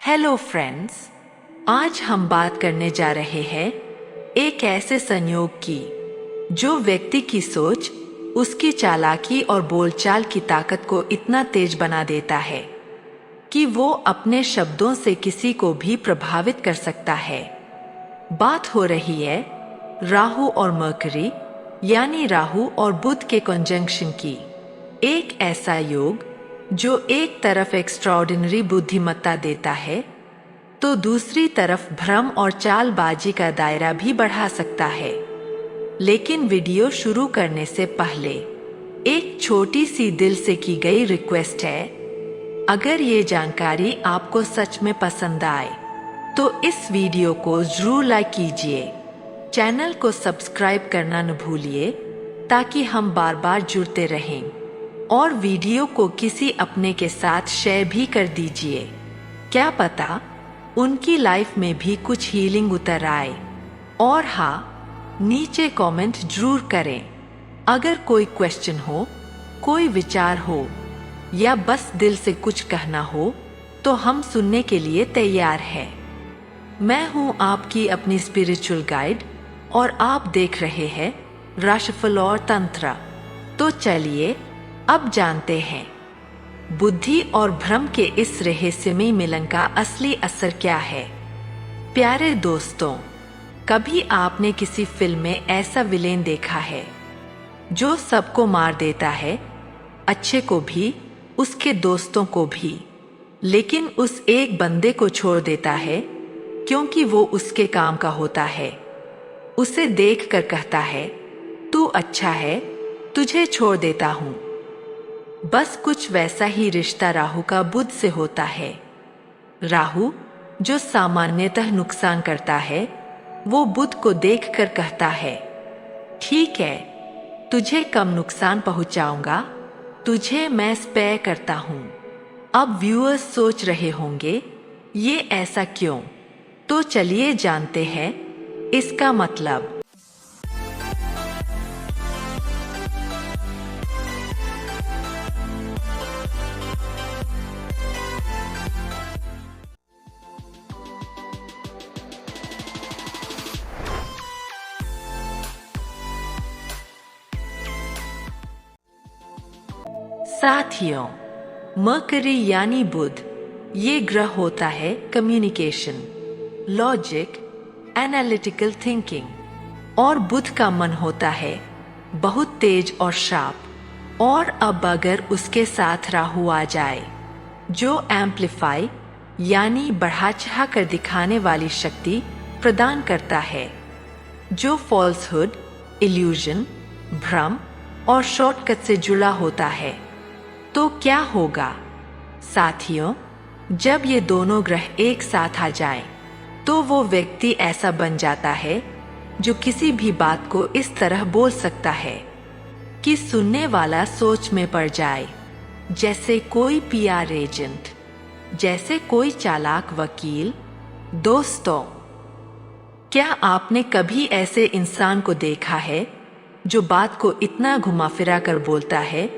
Hello friends, आज हम बात करने जा रहे हैं एक ऐसे संयोग की जो व्यक्ति की सोच, उसकी चालाकी और बोलचाल की ताकत को इतना तेज बना देता है कि वो अपने शब्दों से किसी को भी प्रभावित कर सकता है। बात हो रही है राहु और मरकरी यानी राहु और बुध के कंजंक्शन की। एक ऐसा योग जो एक तरफ एक्स्ट्राऑर्डिनरी बुद्धिमत्ता देता है तो दूसरी तरफ भ्रम और चालबाजी का दायरा भी बढ़ा सकता है। लेकिन वीडियो शुरू करने से पहले एक छोटी सी दिल से की गई रिक्वेस्ट है। अगर ये जानकारी आपको सच में पसंद आए तो इस वीडियो को जरूर लाइक कीजिए, चैनल को सब्सक्राइब करना न भूलिए ताकि हम बार बार जुड़ते रहें, और वीडियो को किसी अपने के साथ शेयर भी कर दीजिए। क्या पता उनकी लाइफ में भी कुछ हीलिंग उतर आए। और हाँ, नीचे कमेंट जरूर करें। अगर कोई क्वेश्चन हो, कोई विचार हो या बस दिल से कुछ कहना हो तो हम सुनने के लिए तैयार हैं। मैं हूँ आपकी अपनी स्पिरिचुअल गाइड और आप देख रहे हैं राशिफल और तंत्र। तो चलिए अब जानते हैं बुद्धि और भ्रम के इस रहस्यमय मिलन का असली असर क्या है। प्यारे दोस्तों, कभी आपने किसी फिल्म में ऐसा विलेन देखा है जो सबको मार देता है, अच्छे को भी, उसके दोस्तों को भी, लेकिन उस एक बंदे को छोड़ देता है क्योंकि वो उसके काम का होता है। उसे देखकर कहता है, तू अच्छा है, तुझे छोड़ देता हूँ। बस कुछ वैसा ही रिश्ता राहु का बुध से होता है। राहु जो सामान्यतः नुकसान करता है, वो बुध को देखकर कहता है, ठीक है, तुझे कम नुकसान पहुंचाऊंगा, तुझे मैं स्पेयर करता हूं। अब व्यूअर्स सोच रहे होंगे ये ऐसा क्यों? तो चलिए जानते हैं इसका मतलब। साथियों, मरकरी यानी बुध ये ग्रह होता है कम्युनिकेशन, लॉजिक, एनालिटिकल थिंकिंग, और बुध का मन होता है बहुत तेज और शार्प। और अब अगर उसके साथ राहु आ जाए जो एम्प्लीफाई यानी बढ़ा चढ़ा कर दिखाने वाली शक्ति प्रदान करता है, जो फॉल्सहुड, इल्यूजन, भ्रम और शॉर्टकट से जुड़ा होता है, तो क्या होगा? साथियों, जब ये दोनों ग्रह एक साथ आ जाएं, तो वो व्यक्ति ऐसा बन जाता है जो किसी भी बात को इस तरह बोल सकता है कि सुनने वाला सोच में पड़ जाए, जैसे कोई पीआर एजेंट, जैसे कोई चालाक वकील। दोस्तों, क्या आपने कभी ऐसे इंसान को देखा है जो बात को इतना घुमा फिरा कर बोलता है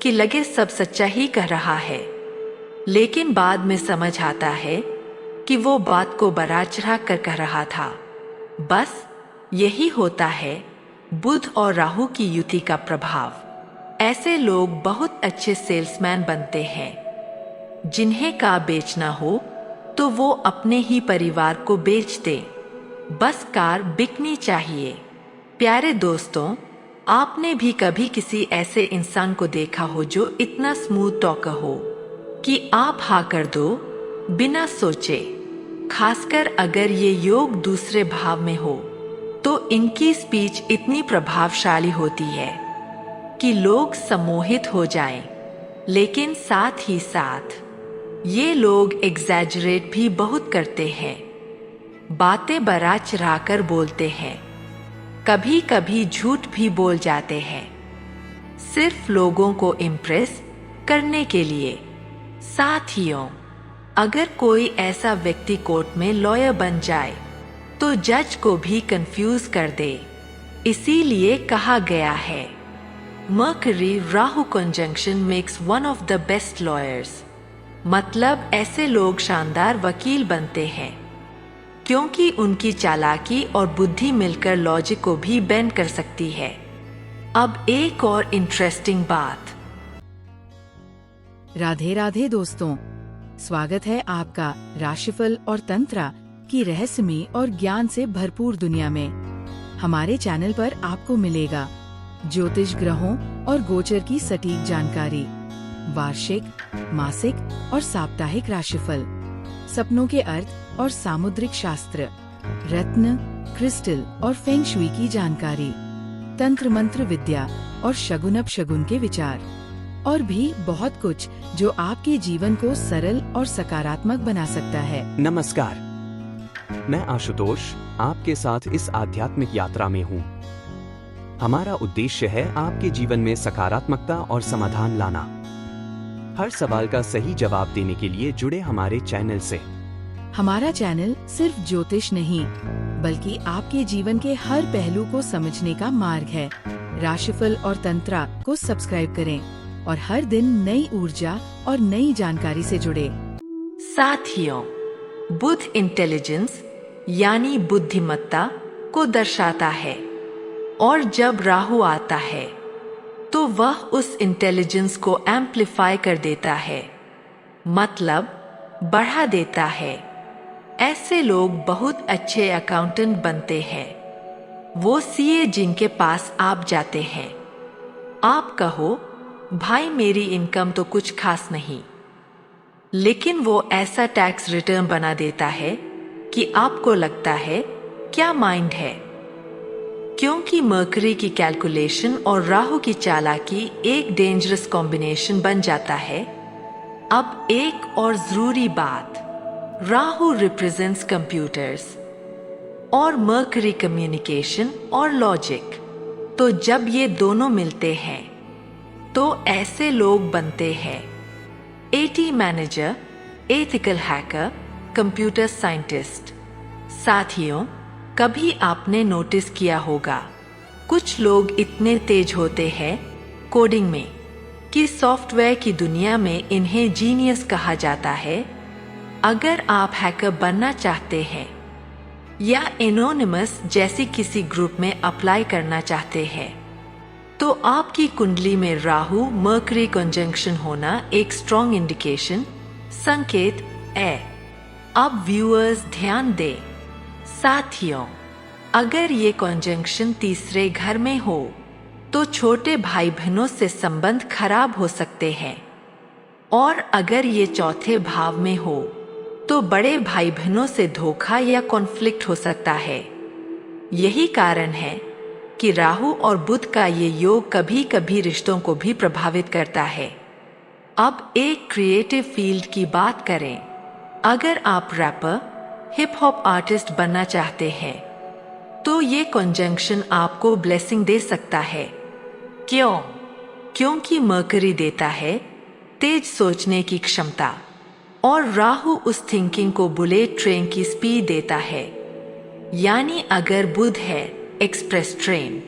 कि लगे सब सच्चा ही कह रहा है, लेकिन बाद में समझ आता है कि वो बात को बढ़ा चढ़ा कर कह रहा था? बस यही होता है बुध और राहु की युति का प्रभाव। ऐसे लोग बहुत अच्छे सेल्समैन बनते हैं। जिन्हें कार बेचना हो तो वो अपने ही परिवार को बेच दे, बस कार बिकनी चाहिए। प्यारे दोस्तों, आपने भी कभी किसी ऐसे इंसान को देखा हो जो इतना स्मूथ टॉकर हो कि आप हाँ कर दो बिना सोचे। खासकर अगर ये योग दूसरे भाव में हो तो इनकी स्पीच इतनी प्रभावशाली होती है कि लोग सम्मोहित हो जाएं। लेकिन साथ ही साथ ये लोग एग्जैजरेट भी बहुत करते हैं, बातें बढ़ा चढ़ा कर बोलते हैं, कभी कभी झूठ भी बोल जाते हैं, सिर्फ लोगों को इम्प्रेस करने के लिए। साथियों, अगर कोई ऐसा व्यक्ति कोर्ट में लॉयर बन जाए तो जज को भी कंफ्यूज कर दे। इसीलिए कहा गया है, mercury Rahu conjunction makes one of the best lawyers. मतलब ऐसे लोग शानदार वकील बनते हैं क्योंकि उनकी चालाकी और बुद्धि मिलकर लॉजिक को भी बेंड कर सकती है। अब एक और इंटरेस्टिंग बात। राधे राधे दोस्तों, स्वागत है आपका राशिफल और तंत्र की रहस्यमय और ज्ञान से भरपूर दुनिया में। हमारे चैनल पर आपको मिलेगा ज्योतिष ग्रहों और गोचर की सटीक जानकारी, वार्षिक, मासिक और साप्ताहिक राशिफल, सपनों के अर्थ और सामुद्रिक शास्त्र, रत्न, क्रिस्टल और फेंग शुई की जानकारी, तंत्र मंत्र विद्या और शगुन अपशगुन के विचार, और भी बहुत कुछ जो आपके जीवन को सरल और सकारात्मक बना सकता है। नमस्कार, मैं आशुतोष आपके साथ इस आध्यात्मिक यात्रा में हूँ। हमारा उद्देश्य है आपके जीवन में सकारात्मकता और समाधान लाना। हर सवाल का सही जवाब देने के लिए जुड़े हमारे चैनल से। हमारा चैनल सिर्फ ज्योतिष नहीं, बल्कि आपके जीवन के हर पहलू को समझने का मार्ग है। राशिफल और तंत्र को सब्सक्राइब करें और हर दिन नई ऊर्जा और नई जानकारी से जुड़े। साथियों, बुध इंटेलिजेंस यानी बुद्धिमत्ता को दर्शाता है, और जब राहु आता है तो वह उस इंटेलिजेंस को एम्प्लीफाई कर देता है, मतलब बढ़ा देता है। ऐसे लोग बहुत अच्छे अकाउंटेंट बनते हैं। वो सीए जिनके पास आप जाते हैं, आप कहो भाई मेरी इनकम तो कुछ खास नहीं, लेकिन वो ऐसा टैक्स रिटर्न बना देता है कि आपको लगता है क्या माइंड है। क्योंकि मर्करी की कैलकुलेशन और राहु की चालाकी एक डेंजरस कॉम्बिनेशन बन जाता है। अब एक और जरूरी बात, राहु रिप्रेजेंट्स कंप्यूटर्स और मर्करी कम्युनिकेशन और लॉजिक। तो जब ये दोनों मिलते हैं तो ऐसे लोग बनते हैं eighty manager, ethical hacker, computer scientist. साथियों, कभी आपने नोटिस किया होगा कुछ लोग इतने तेज होते हैं कोडिंग में कि सॉफ्टवेयर की दुनिया में इन्हें जीनियस कहा जाता है। अगर आप हैकर बनना चाहते हैं या एनोनिमस जैसी किसी ग्रुप में अप्लाई करना चाहते हैं, तो आपकी कुंडली में राहु मर्करी कंजंक्शन होना एक स्ट्रॉन्ग इंडिकेशन संकेत है। अब व्यूअर्स ध्यान दें। साथियों, अगर ये कंजंक्शन तीसरे घर में हो तो छोटे भाई बहनों से संबंध खराब हो सकते हैं, और अगर ये चौथे भाव में हो तो बड़े भाई बहनों से धोखा या कॉन्फ्लिक्ट हो सकता है। यही कारण है कि राहु और बुध का ये योग कभी कभी रिश्तों को भी प्रभावित करता है। अब एक क्रिएटिव फील्ड की बात करें। अगर आप रैपर, हिप हॉप आर्टिस्ट बनना चाहते हैं तो ये कंजंक्शन आपको ब्लेसिंग दे सकता है। क्यों? क्योंकि मर्करी देता है तेज सोचने की क्षमता, और राहु उस थिंकिंग को बुलेट ट्रेन की स्पीड देता है। यानी अगर बुध है एक्सप्रेस ट्रेन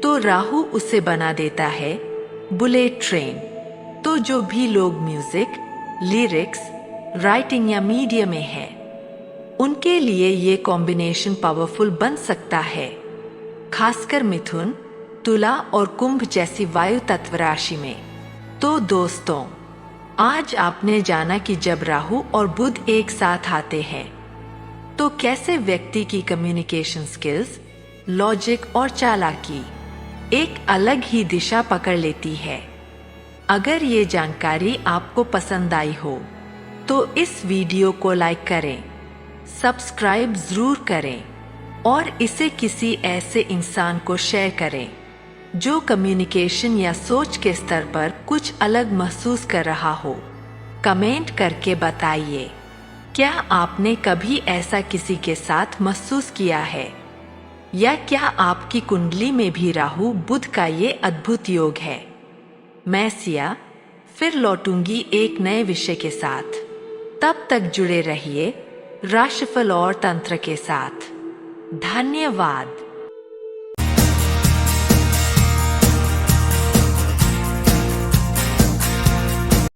तो राहु उसे बना देता है बुलेट ट्रेन। तो जो भी लोग म्यूजिक, लिरिक्स, राइटिंग या मीडिया में है, उनके लिए ये कॉम्बिनेशन पावरफुल बन सकता है, खासकर मिथुन, तुला और कुंभ जैसी वायु तत्व राशि में। तो दोस्तों, आज आपने जाना कि जब राहु और बुध एक साथ आते हैं तो कैसे व्यक्ति की कम्युनिकेशन स्किल्स, लॉजिक और चालाकी एक अलग ही दिशा पकड़ लेती है। अगर ये जानकारी आपको पसंद आई हो तो इस वीडियो को लाइक करें, सब्सक्राइब जरूर करें और इसे किसी ऐसे इंसान को शेयर करें जो कम्युनिकेशन या सोच के स्तर पर कुछ अलग महसूस कर रहा हो। कमेंट करके बताइए, क्या आपने कभी ऐसा किसी के साथ महसूस किया है, या क्या आपकी कुंडली में भी राहु बुध का ये अद्भुत योग है। मैं सिया फिर लौटूंगी एक नए विषय के साथ। तब तक जुड़े रहिए राशिफल और तंत्र के साथ। धन्यवाद।